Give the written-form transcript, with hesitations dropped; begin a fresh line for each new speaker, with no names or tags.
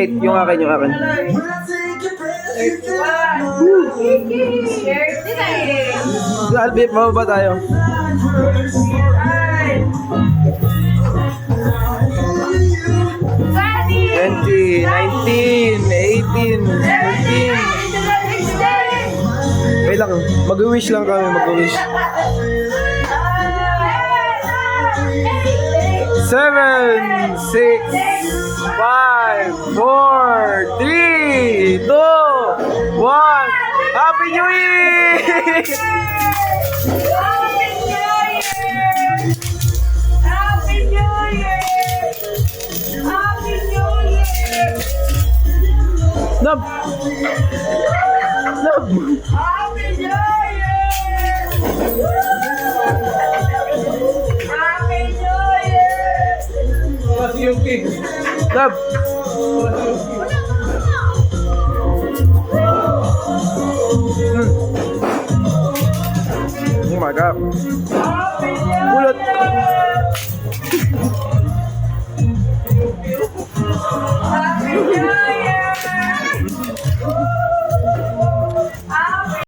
Yung akin, yung akin. Albi, mababa tayo. 20, 19, 18, 13. Wait lang, mag-wish lang kami, mag-wish. 7, 6, 5, 4, 3, 2, 1. Happy New Year! Nab! Nab! Nab! Oh my God. Ulot!